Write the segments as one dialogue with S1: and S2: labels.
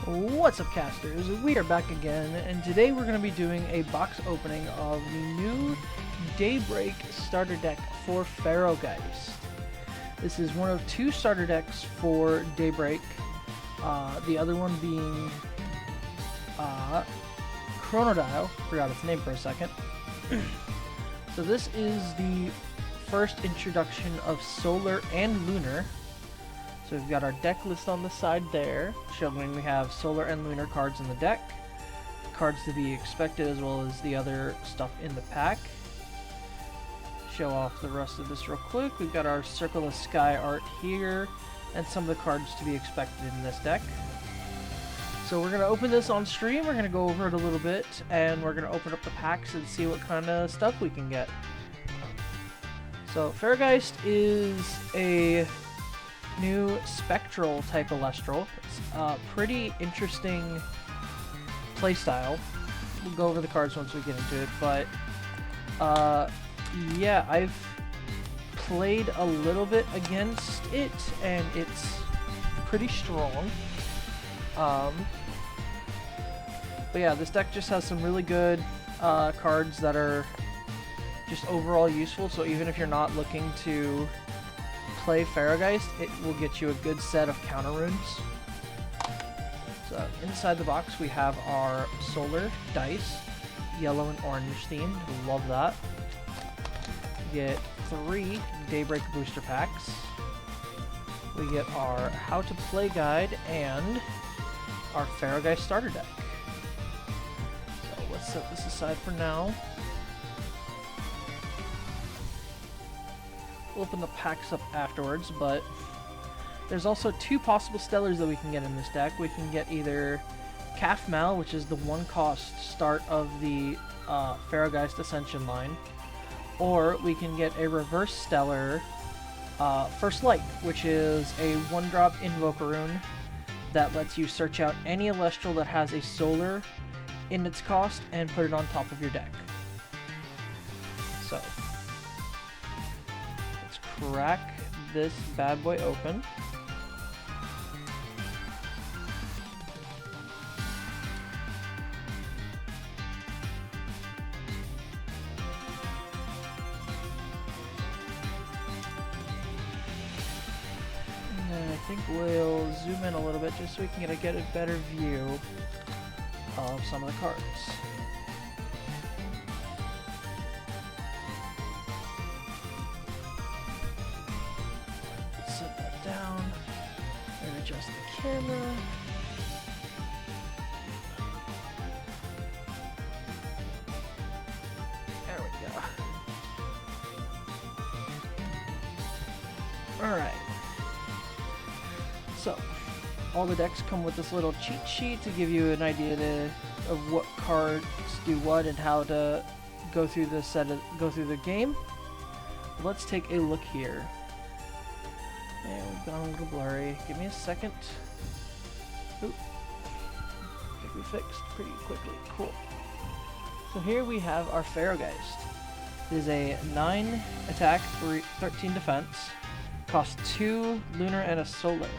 S1: What's up, casters? We are back again, and today we're going to be doing a box opening of the new Daybreak starter deck for Pharogeist. This is one of two starter decks for Daybreak, the other one being Chronodile. Forgot its name for a second. So this is the first introduction of Solar and Lunar. So we've got our deck list on the side there, showing we have Solar and Lunar cards in the deck, cards to be expected as well as the other stuff in the pack. Show off the rest of this real quick. We've got our Circle of Sky art here, and some of the cards to be expected in this deck. So we're going to open this on stream, we're going to go over it a little bit, and we're going to open up the packs and see what kind of stuff we can get. So Pharogeist is a new spectral type Elestral. It's a pretty interesting playstyle. We'll go over the cards once we get into it, but yeah, I've played a little bit against it, and it's pretty strong. But yeah, this deck just has some really good cards that are just overall useful, so even if you're not looking to play Pharogeist, it will get you a good set of counter runes. So inside the box we have our Solar dice, yellow and orange themed. Love that. We get 3 Daybreak booster packs. We get our how to play guide and our Pharogeist starter deck. So let's set this aside for now. We'll open the packs up afterwards, but there's also 2 possible stellars that we can get in this deck. We can get either Calf Mal, which is the 1-cost start of the Pharogeist Ascension line, or we can get a reverse stellar First Light, which is a 1-drop Invoker rune that lets you search out any Elestral that has a Solar in its cost and put it on top of your deck. So crack this bad boy open. And then I think we'll zoom in a little bit just so we can get a better view of some of the cards. Down and adjust the camera. There we go. Alright. So, all the decks come with this little cheat sheet to give you an idea of what cards do what and how to go through the game. Let's take a look here. And we've gone a little blurry. Give me a second. Oop. Get we fixed pretty quickly. Cool. So here we have our Pharogeist. It is a 9 attack, 13 defense. Costs 2 lunar and a solar.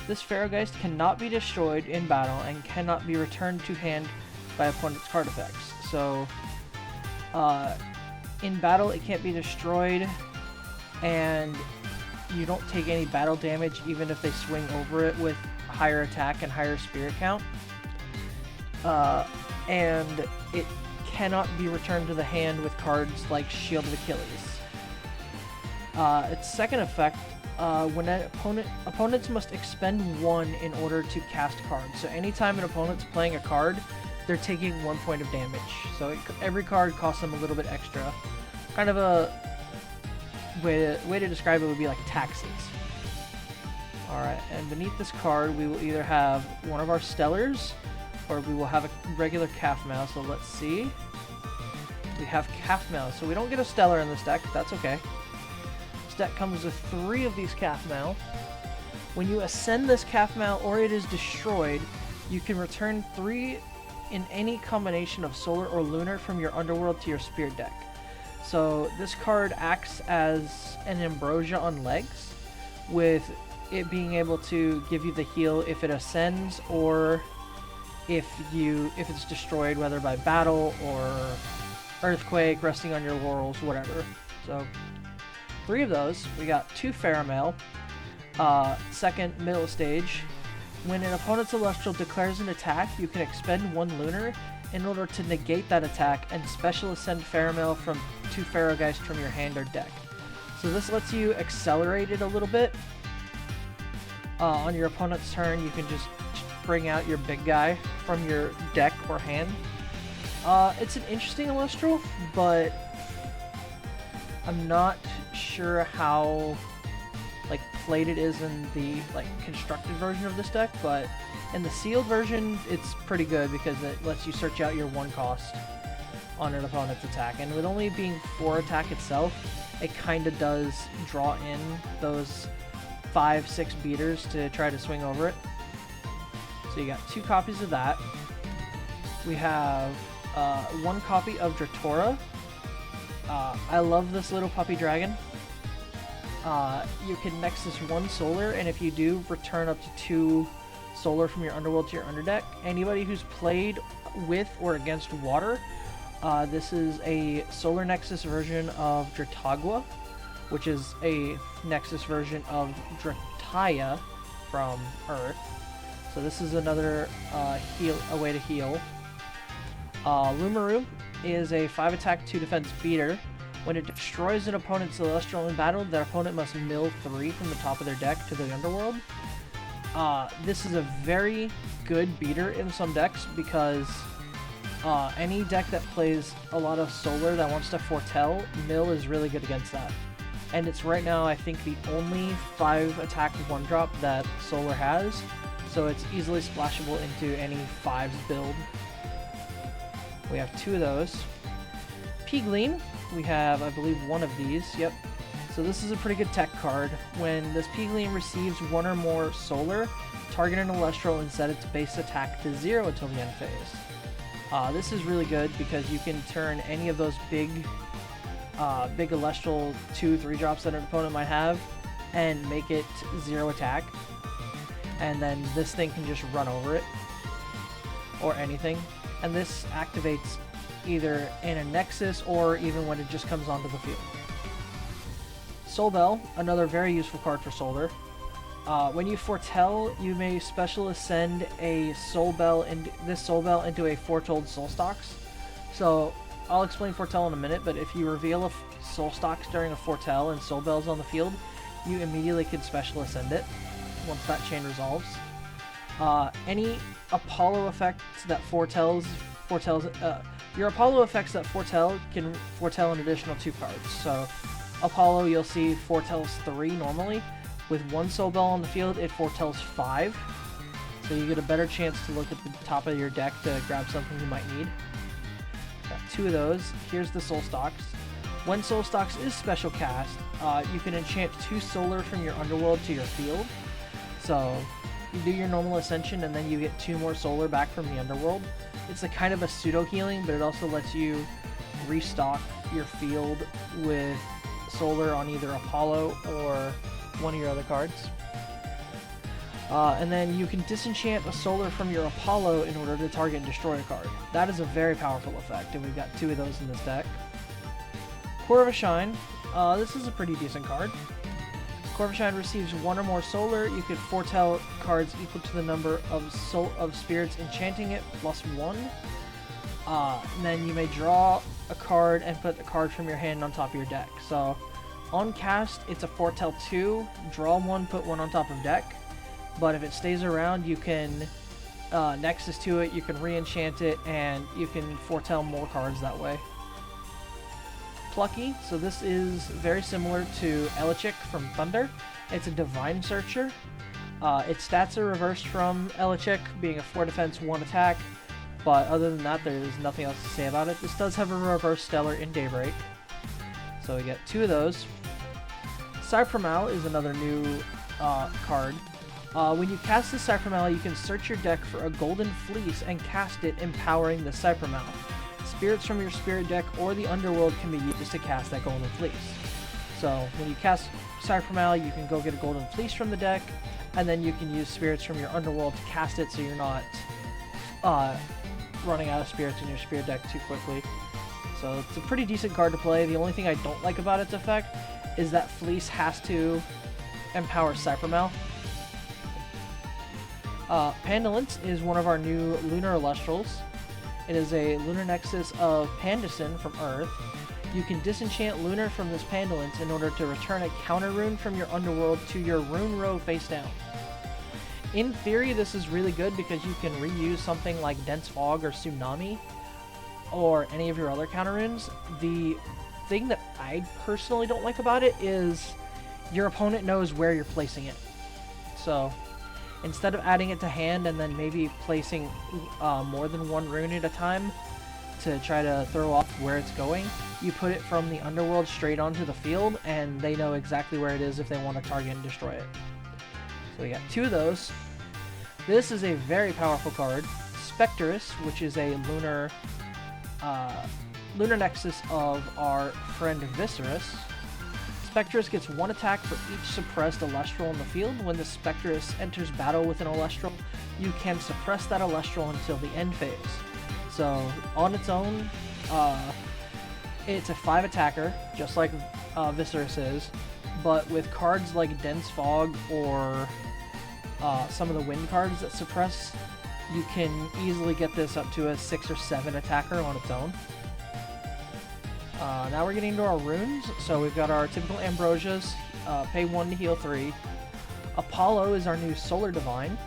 S1: This Pharogeist cannot be destroyed in battle and cannot be returned to hand by opponent's card effects. So in battle it can't be destroyed, and you don't take any battle damage even if they swing over it with higher attack and higher spirit count. And it cannot be returned to the hand with cards like Shield of Achilles. Its second effect, when an opponents must expend 1 in order to cast cards. So anytime an opponent's playing a card, they're taking 1 point of damage. So every card costs them a little bit extra. Kind of a way to describe it would be like taxes. Alright, and beneath this card we will either have one of our stellars or we will have a regular Calf Mal. So let's see. We have Calf Mal. So we don't get a stellar in this deck, but that's okay. This deck comes with 3 of these Calf Mal. When you ascend this Calf Mal or it is destroyed, you can return 3 in any combination of Solar or Lunar from your Underworld to your Spirit deck. So this card acts as an Ambrosia on legs with it being able to give you the heal if it ascends or if it's destroyed, whether by battle or earthquake, resting on your laurels, whatever. So 3 of those. We got 2 Pharomail. Second, middle stage. When an opponent's Celestial declares an attack, you can expend 1 Lunar in order to negate that attack and special ascend Pharomail from 2 Pharogeist from your hand or deck. So this lets you accelerate it a little bit. On your opponent's turn, you can just bring out your big guy from your deck or hand. It's an interesting Elestral, but I'm not sure how played it is in the constructed version of this deck, but in the sealed version it's pretty good because it lets you search out your 1 cost on an opponent's attack, and with only being 4 attack itself, it kind of does draw in those 5-6 beaters to try to swing over it. So you got 2 copies of that. We have 1 copy of Dratora. I love this little puppy dragon. You can Nexus 1 Solar, and if you do, return up to 2 Solar from your Underworld to your Underdeck. Anybody who's played with or against water, this is a Solar Nexus version of Dratagua, which is a Nexus version of Drataya from Earth. So this is another a way to heal. Lumaru is a 5 attack, 2 defense beater. When it destroys an opponent's Celestial in battle, that opponent must mill 3 from the top of their deck to the Underworld. This is a very good beater in some decks because any deck that plays a lot of Solar that wants to foretell, mill is really good against that. And it's right now, I think, the only 5 attack 1-drop that Solar has, so it's easily splashable into any 5s build. We have 2 of those. Pigleam. We have, I believe, 1 of these. Yep. So this is a pretty good tech card. When this Pigleam receives 1 or more Solar, target an Elestral and set its base attack to 0 until the end phase. This is really good because you can turn any of those big Elestral 2-3 drops that an opponent might have and make it 0 attack. And then this thing can just run over it or anything. And this activates either in a Nexus or even when it just comes onto the field. Soul Bell, another very useful card for Solar. When you foretell, you may special ascend a Soul Bell into a Foretold Soul Stalks. So I'll explain foretell in a minute, but if you reveal a Soul Stalks during a foretell and Soul Bell's on the field, you immediately can special ascend it once that chain resolves. Any Apollo effects that your Apollo effects that foretell can foretell an additional 2 cards. So Apollo, you'll see foretells 3 normally. With 1 Soul Bell on the field, it foretells 5. So you get a better chance to look at the top of your deck to grab something you might need. Got 2 of those. Here's the Soul Stalks. When Soul Stalks is special cast, you can enchant 2 Solar from your Underworld to your field. So you do your normal Ascension and then you get 2 more Solar back from the Underworld. It's a kind of a pseudo healing, but it also lets you restock your field with Solar on either Apollo or one of your other cards. And then you can disenchant a Solar from your Apollo in order to target and destroy a card. That is a very powerful effect, and we've got 2 of those in this deck. Core of a Shine. This is a pretty decent card. Core of a Shine receives 1 or more Solar. You could foretell cards equal to the number of spirits enchanting it plus 1. And then you may draw a card and put the card from your hand on top of your deck. So on cast, it's a foretell 2, draw 1, put 1 on top of deck. But if it stays around, you can Nexus to it, you can re-enchant it, and you can foretell more cards that way. Plucky, so this is very similar to Elechick from Thunder. It's a Divine Searcher. Its stats are reversed from Elechick, being a 4 defense, 1 attack. But other than that, there's nothing else to say about it. This does have a reverse Stellar in Daybreak. So we get 2 of those. Cyprimal is another new card. When you cast the Cyprimal, you can search your deck for a Golden Fleece and cast it, empowering the Cyprimal. Spirits from your spirit deck or the Underworld can be used to cast that Golden Fleece. So when you cast Cyphermal, you can go get a Golden Fleece from the deck, and then you can use spirits from your underworld to cast it so you're not running out of spirits in your spirit deck too quickly. So it's a pretty decent card to play. The only thing I don't like about its effect is that Fleece has to empower Cyphermal. Pandolence is one of our new Lunar Elestrals. It is a Lunar Nexus of Pandison from Earth. You can disenchant Lunar from this Pandolence in order to return a counter rune from your underworld to your rune row face down. In theory, this is really good because you can reuse something like Dense Fog or Tsunami or any of your other counter runes. The thing that I personally don't like about it is your opponent knows where you're placing it. So instead of adding it to hand and then maybe placing more than one rune at a time to try to throw off where it's going, you put it from the underworld straight onto the field and they know exactly where it is if they want to target and destroy it. So we got 2 of those. This is a very powerful card, Spectrus, which is a lunar nexus of our friend Viserys. Spectrus gets 1 attack for each suppressed Elestral in the field. When the Spectrus enters battle with an Elestral, you can suppress that Elestral until the end phase. So on its own, it's a 5 attacker, just like Viserys is, but with cards like Dense Fog or some of the wind cards that suppress, you can easily get this up to a 6 or 7 attacker on its own. Now we're getting into our runes. So we've got our typical Ambrosias, pay 1 to heal 3. Apollo is our new Solar Divine.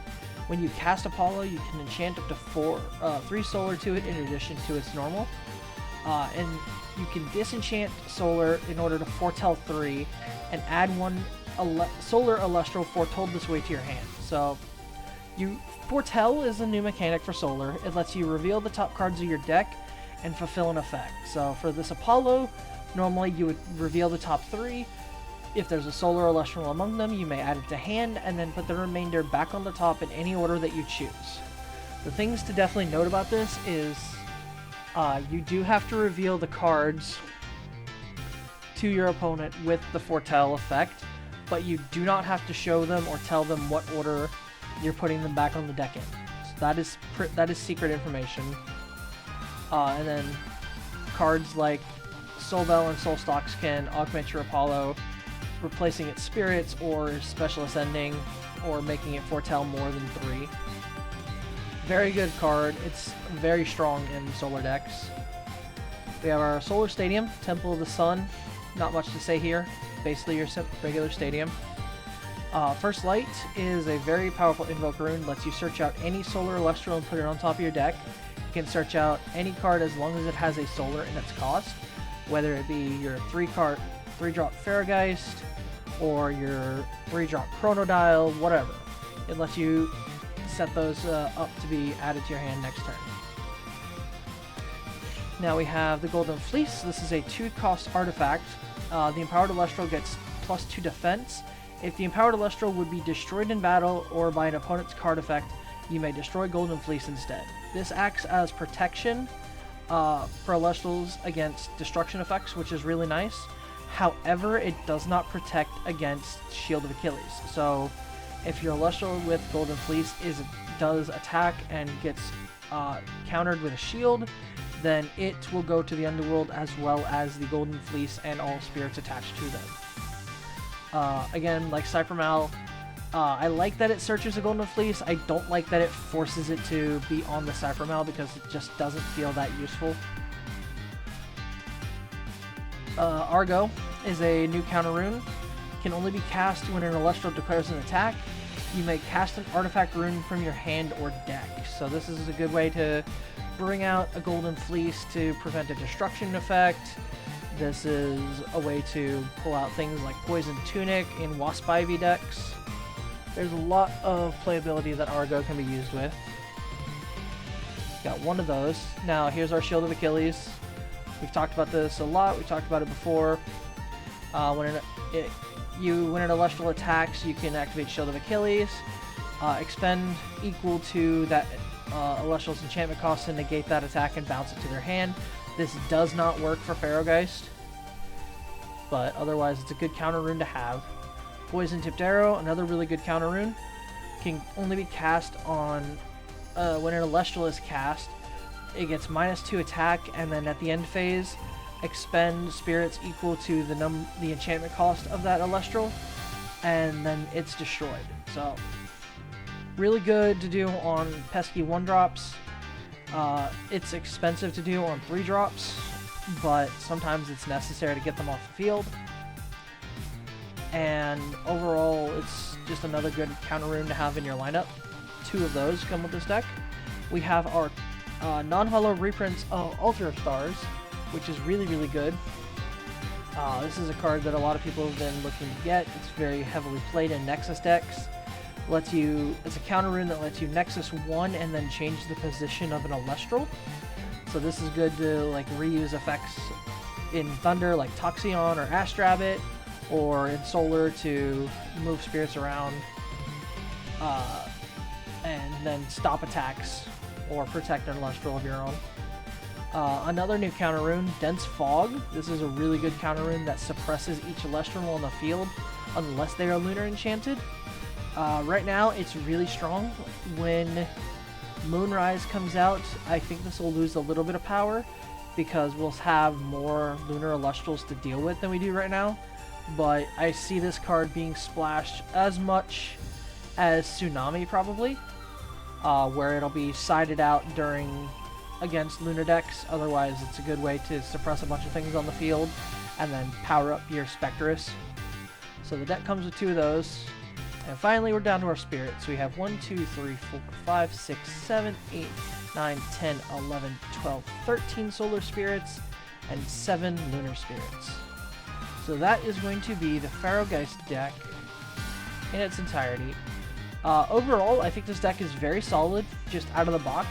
S1: When you cast Apollo, you can enchant up to 3 Solar to it in addition to its normal. And you can disenchant Solar in order to foretell 3 and add 1 Solar Elestral foretold this way to your hand. So foretell is a new mechanic for Solar. It lets you reveal the top cards of your deck and fulfill an effect. So for this Apollo, normally you would reveal the top 3. If there's a Solar Elestral among them, you may add it to hand and then put the remainder back on the top in any order that you choose. The things to definitely note about this is you do have to reveal the cards to your opponent with the foretell effect, but you do not have to show them or tell them what order you're putting them back on the deck in. So that is secret information. And then cards like Soul Bell and Soul Stalks can augment your Apollo, replacing its spirits or special ascending, or making it foretell more than 3. Very good card. It's very strong in Solar decks. We have our Solar Stadium, Temple of the Sun. Not much to say here. Basically your regular stadium. First Light is a very powerful invoke rune. Lets you search out any Solar Elestral and put it on top of your deck. You can search out any card as long as it has a Solar in its cost, whether it be your 3-drop Pharogeist or your 3-drop Chronodial, whatever. It lets you set those up to be added to your hand next turn. Now we have the Golden Fleece. This is a 2-cost artifact. The Empowered Elestral gets +2 defense. If the Empowered Elestral would be destroyed in battle or by an opponent's card effect, you may destroy Golden Fleece instead. This acts as protection for Elestrals against destruction effects, which is really nice. However, it does not protect against Shield of Achilles. So if your Elestral with Golden Fleece does attack and gets countered with a shield, then it will go to the Underworld as well as the Golden Fleece and all spirits attached to them. Again, like Cyphermal, I like that it searches a Golden Fleece. I don't like that it forces it to be on the Cyphermal because it just doesn't feel that useful. Argo is a new counter rune. Can only be cast when an Elestral declares an attack. You may cast an artifact rune from your hand or deck. So this is a good way to bring out a Golden Fleece to prevent a destruction effect. This is a way to pull out things like Poison Tunic in Wasp Ivy decks. There's a lot of playability that Argo can be used with. Got 1 of those. Now here's our Shield of Achilles. We've talked about this a lot. We talked about it before. When an Elestral attacks, you can activate Shield of Achilles, expend equal to that Elestral's enchantment cost to negate that attack and bounce it to their hand. This does not work for Pharogeist, but otherwise it's a good counter rune to have. Poison Tipped Arrow, another really good counter rune. Can only be cast on when an Elestral is cast. It gets -2 attack, and then at the end phase, expend spirits equal to the enchantment cost of that Elestral, and then it's destroyed. So, really good to do on pesky 1-drops. It's expensive to do on 3-drops, but sometimes it's necessary to get them off the field. And overall, it's just another good counter rune to have in your lineup. 2 of those come with this deck. We have our non-hollow reprints of Ultra Stars, which is really, really good. This is a card that a lot of people have been looking to get. It's very heavily played in Nexus decks. It's a counter rune that lets you Nexus 1 and then change the position of an Elestral. So this is good to like reuse effects in Thunder like Toxion or Astrabbit, or in Solar to move spirits around and then stop attacks or protect an Elestral of your own. Another new counter rune, Dense Fog. This is a really good counter rune that suppresses each Elestral on the field unless they are Lunar Enchanted. Right now, it's really strong. When Moonrise comes out, I think this will lose a little bit of power because we'll have more Lunar Elestrals to deal with than we do right now. But I see this card being splashed as much as Tsunami, probably, where it'll be sided out against Lunar decks. Otherwise, it's a good way to suppress a bunch of things on the field and then power up your Spectress. So the deck comes with 2 of those. And finally, we're down to our spirits. We have 1, 2, 3, 4, 5, 6, 7, 8, 9, 10, 11, 12, 13 Solar Spirits, and 7 Lunar Spirits. So that is going to be the Pharogeist deck in its entirety. Overall, I think this deck is very solid, just out of the box.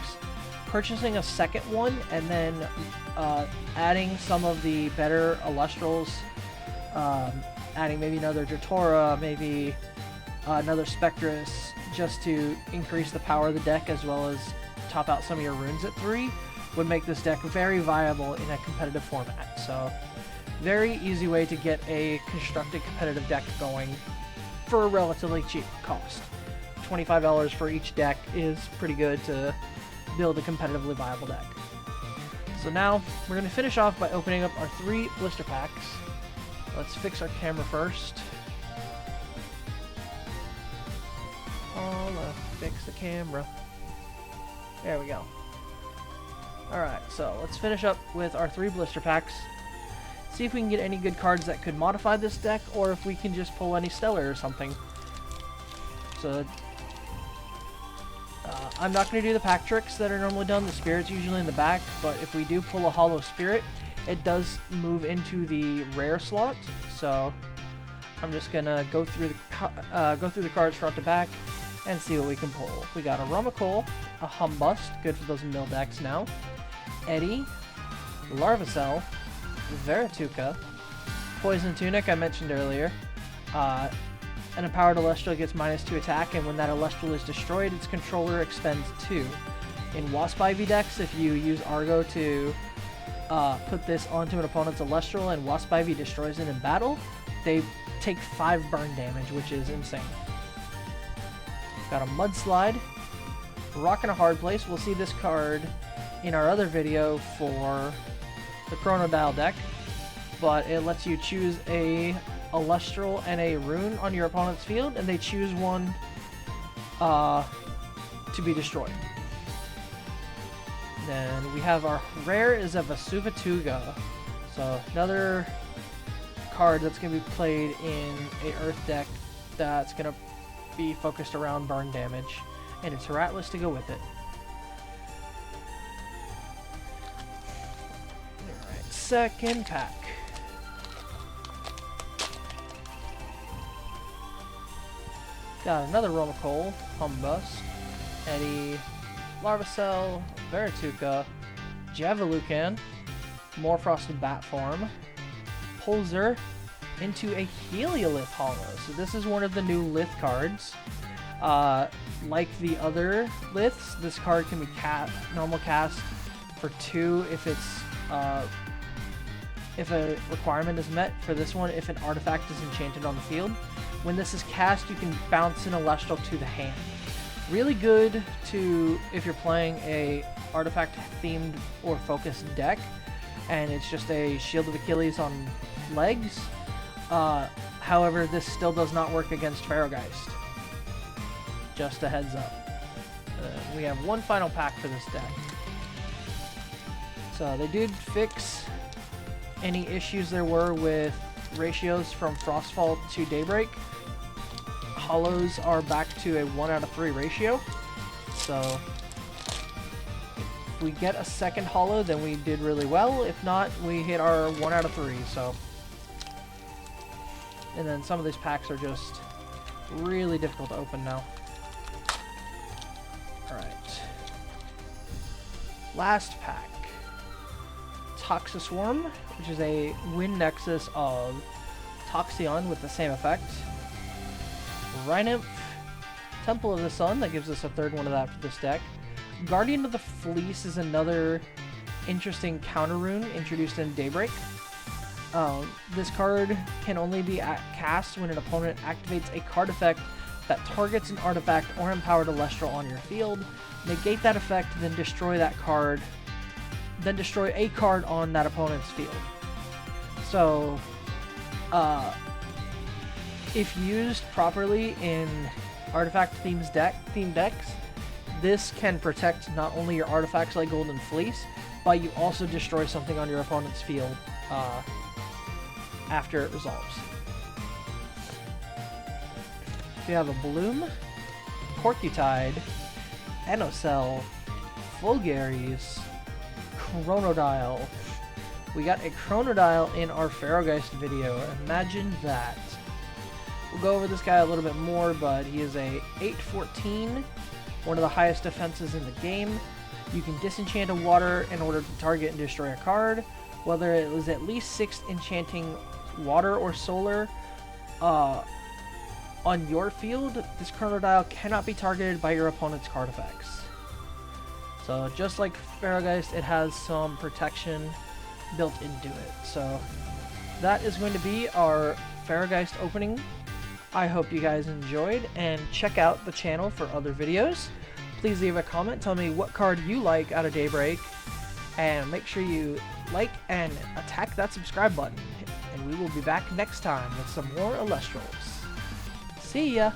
S1: Purchasing a second one, and then adding some of the better Elestrals, adding maybe another Datora, maybe another Spectress, just to increase the power of the deck as well as top out some of your runes at 3, would make this deck very viable in a competitive format. So, very easy way to get a constructed competitive deck going for a relatively cheap cost. $25 for each deck is pretty good to build a competitively viable deck. So now, we're going to finish off by opening up our 3 blister packs. Let's fix our camera first. Fix the camera. There we go. Alright, so let's finish up with our 3 blister packs. See if we can get any good cards that could modify this deck, or if we can just pull any Stellar or something. So, I'm not going to do the pack tricks that are normally done. The Spirit's usually in the back, but if we do pull a Hollow Spirit, it does move into the rare slot. So, I'm just going to go through the cards front to back and see what we can pull. We got a Rumacole, a Humbust, good for those mill decks now, Eddie, Larvacell, Verituka, Poison Tunic I mentioned earlier, an Empowered Elestral gets -2 attack, and when that Elestral is destroyed, its controller expends 2. In Wasp Ivy decks, if you use Argo to put this onto an opponent's Elestral and Wasp Ivy destroys it in battle, they take 5 burn damage, which is insane. Got a Mudslide, Rock in a Hard Place. We'll see this card in our other video for the Chronodial deck, but it lets you choose a Elestral and a rune on your opponent's field, and they choose one to be destroyed. Then we have our rare is a Vasuvatuga, so another card that's going to be played in a Earth deck that's going to be focused around burn damage, and it's Rattless to go with it. Alright, second pack. Got another Rumacole, Humbust, Eddie, Larvacell, Verituka, Javalucan, more Frosted Bat form, Pulsar, into a Heliolith Hollow. So this is one of the new Lith cards. Like the other Liths, this card can be normal cast for 2 if it's if a requirement is met for this one, if an artifact is enchanted on the field. When this is cast, you can bounce an Elestral to the hand. Really good to if you're playing a artifact themed or focused deck, and it's just a Shield of Achilles on legs. However, this still does not work against Pharogeist. Just a heads up. We have one final pack for this deck. So they did fix any issues there were with ratios from Frostfall to Daybreak. Hollows are back to a 1 out of 3 ratio. So if we get a second hollow, then we did really well. If not, we hit our 1 out of 3. So, and then some of these packs are just really difficult to open now. Alright. Last pack. Toxiswarm, which is a Wind Nexus of Toxion with the same effect. Rhynymph, Temple of the Sun, that gives us a third one of that for this deck. Guardian of the Fleece is another interesting counter rune introduced in Daybreak. This card can only be cast when an opponent activates a card effect that targets an artifact or empowered Elestral on your field. Negate that effect, then destroy that card. Then destroy a card on that opponent's field. So, if used properly in artifact-themed decks, this can protect not only your artifacts like Golden Fleece, but you also destroy something on your opponent's field after it resolves. We have a Bloom, Porcutide, Enocell, Fulgaris, Chronodile. We got a Chronodile in our Pharogeist video. Imagine that. We'll go over this guy a little bit more, but he is a 8/14, one of the highest defenses in the game. You can disenchant a water in order to target and destroy a card. Whether it was at least 6 enchanting water or solar on your field, this Chronodile cannot be targeted by your opponent's card effects. So just like Pharogeist, it has some protection built into it. So that is going to be our Pharogeist opening. I hope you guys enjoyed, and check out the channel for other videos. Please leave a comment, tell me what card you like out of Daybreak, and make sure you like and attack that subscribe button. And we will be back next time with some more Elestrals. See ya!